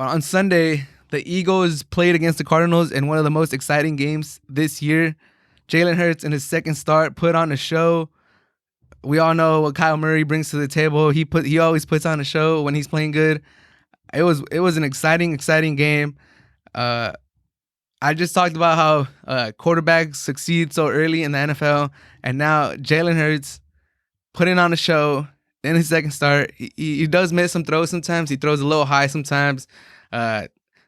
But on Sunday, the Eagles played against the Cardinals in one of the most exciting games this year. Jalen Hurts in his second start put on a show. We all know what Kyler Murray brings to the table. He always puts on a show when he's playing good. It was an exciting game. I just talked about how quarterbacks succeed so early in the NFL, and now Jalen Hurts putting on a show in his second start. He does miss some throws sometimes. He throws a little high sometimes.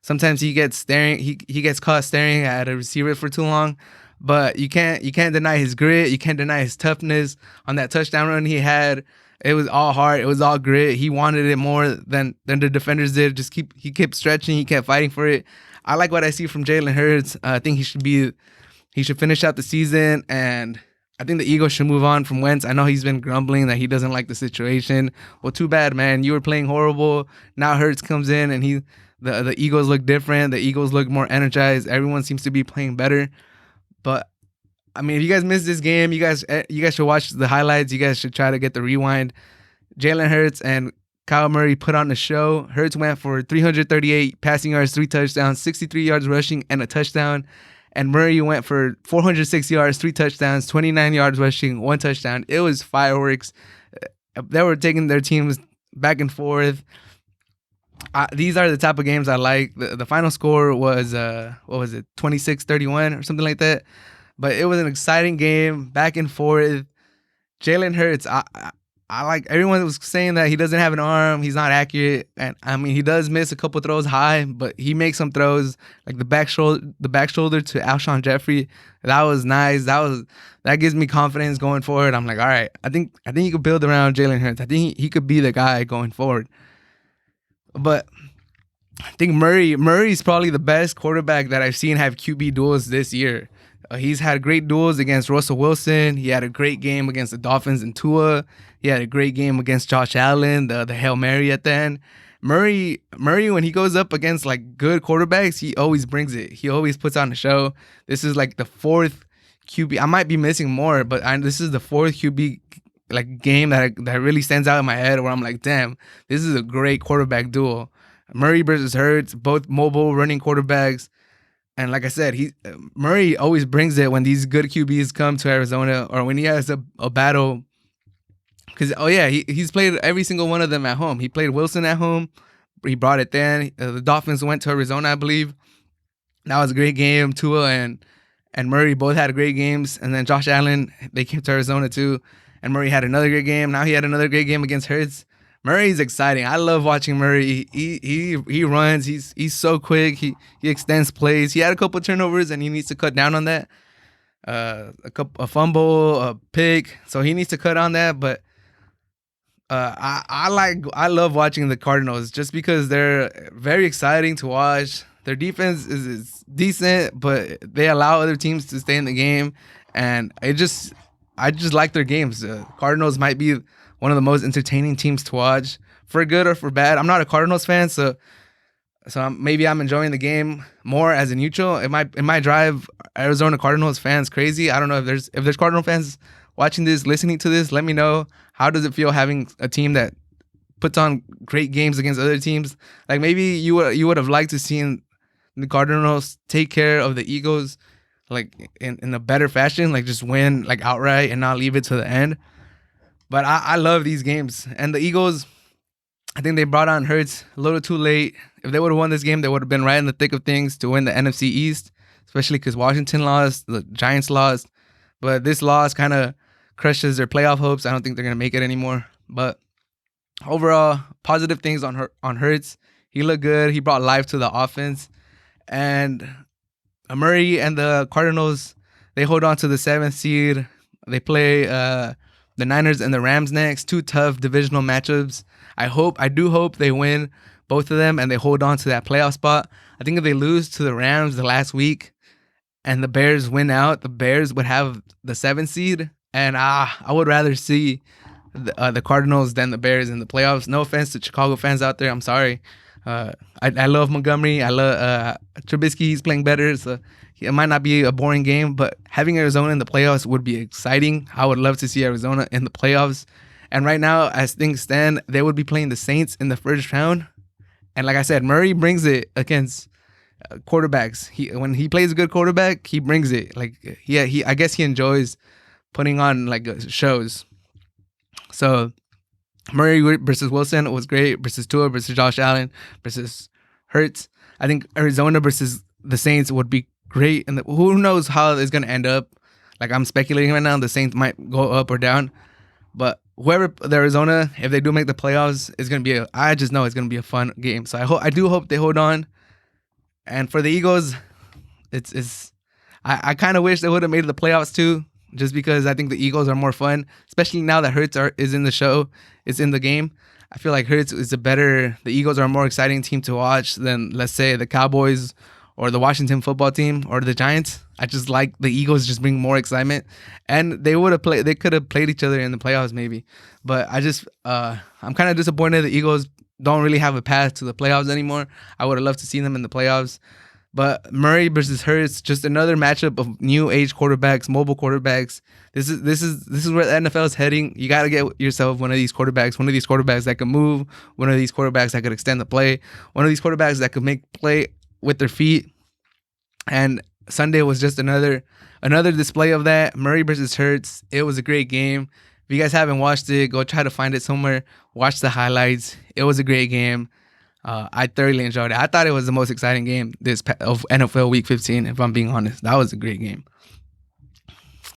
Sometimes he gets staring. He gets caught staring at a receiver for too long. But you can't deny his grit. You can't deny his toughness on that touchdown run he had. It was all heart. It was all grit. He wanted it more than the defenders did. He kept stretching. He kept fighting for it. I like what I see from Jalen Hurts. I think he should finish out the season, and I think the Eagles should move on from Wentz. I know he's been grumbling that he doesn't like the situation. Well, too bad, man. You were playing horrible. Now Hurts comes in, and the Eagles look different. The Eagles look more energized. Everyone seems to be playing better. But I mean, if you guys missed this game, you guys should watch the highlights. You guys should try to get the rewind. Jalen Hurts and Kyler Murray put on the show. Hurts went for 338 passing yards, 3 touchdowns, 63 yards rushing, and a touchdown. And Murray went for 406 yards, 3 touchdowns, 29 yards rushing, 1 touchdown. It was fireworks. They were taking their teams back and forth. These are the type of games I like. The final score was, 26-31 or something like that. But it was an exciting game, back and forth. Jalen Hurts, I like, everyone was saying that he doesn't have an arm, he's not accurate, and I mean he does miss a couple throws high, but he makes some throws like the back shoulder to Alshon Jeffrey. That was nice. That gives me confidence going forward. I'm like, all right, I think you could build around Jalen Hurts. I think he could be the guy going forward. But I think Murray's probably the best quarterback that I've seen have QB duels this year. He's had great duels against Russell Wilson. He had a great game against the Dolphins and Tua. He had a great game against Josh Allen, the Hail Mary at the end. Murray, when he goes up against like good quarterbacks, he always brings it. He always puts on a show. This is like the 4th QB. I might be missing more, but this is the 4th QB like game that really stands out in my head where I'm like, damn, this is a great quarterback duel. Murray versus Hurts, both mobile running quarterbacks. And like I said, Murray always brings it when these good QBs come to Arizona or when he has a battle. Because, he's played every single one of them at home. He played Wilson at home. He brought it then. The Dolphins went to Arizona, I believe. That was a great game. Tua and Murray both had great games. And then Josh Allen, they came to Arizona too. And Murray had another great game. Now he had another great game against Hurts. Murray's exciting. I love watching Murray. He runs. He's so quick. He extends plays. He had a couple turnovers and he needs to cut down on that. A fumble, a pick. So he needs to cut on that. But I love watching the Cardinals just because they're very exciting to watch. Their defense is decent, but they allow other teams to stay in the game, and I just like their games. Cardinals might be one of the most entertaining teams to watch, for good or for bad. I'm not a Cardinals fan, so maybe I'm enjoying the game more as a neutral. It might drive Arizona Cardinals fans crazy. I don't know if there's Cardinal fans watching this, listening to this. Let me know, how does it feel having a team that puts on great games against other teams? Like maybe you would have liked to see the Cardinals take care of the Eagles like in a better fashion, like just win like outright and not leave it to the end. But I love these games. And the Eagles, I think they brought on Hurts a little too late. If they would have won this game, they would have been right in the thick of things to win the NFC East, especially because Washington lost, the Giants lost. But this loss kind of crushes their playoff hopes. I don't think they're going to make it anymore. But overall, positive things on Hurts. He looked good. He brought life to the offense. And Murray and the Cardinals, they hold on to the 7th seed. They play the Niners and the Rams next. 2 tough divisional matchups. I do hope they win both of them and they hold on to that playoff spot. I think if they lose to the Rams the last week and the Bears win out, the Bears would have the 7th seed. And I would rather see the Cardinals than the Bears in the playoffs. No offense to Chicago fans out there. I'm sorry. I love Montgomery. I love Trubisky. He's playing better, so it might not be a boring game. But having Arizona in the playoffs would be exciting. I would love to see Arizona in the playoffs. And right now, as things stand, they would be playing the Saints in the first round. And like I said, Murray brings it against quarterbacks. When he plays a good quarterback, he brings it. Like he I guess he enjoys putting on like shows. So Murray versus Wilson was great. Versus Tua versus Josh Allen versus Hurts. I think Arizona versus the Saints would be great. And who knows how it's gonna end up? Like I'm speculating right now, the Saints might go up or down. But whoever the Arizona, if they do make the playoffs, is gonna be I just know it's gonna be a fun game. So I do hope they hold on. And for the Eagles, it's I kind of wish they would have made the playoffs too, just because I think the Eagles are more fun, especially now that Hurts is in the show, is in the game. I feel like Hurts is the Eagles are a more exciting team to watch than, let's say, the Cowboys or the Washington football team or the Giants. I just like the Eagles just bring more excitement, and they could have played each other in the playoffs maybe. But I'm kind of disappointed the Eagles don't really have a path to the playoffs anymore. I would have loved to see them in the playoffs. But Murray versus Hurts, just another matchup of new age quarterbacks, mobile quarterbacks. This is where the NFL is heading. You got to get yourself one of these quarterbacks that can move, one of these quarterbacks that could extend the play, one of these quarterbacks that could make play with their feet. And Sunday was just another display of that. Murray versus Hurts. It was a great game. If you guys haven't watched it, go try to find it somewhere. Watch the highlights. It was a great game. I thoroughly enjoyed it. I thought it was the most exciting game of NFL Week 15, if I'm being honest. That was a great game.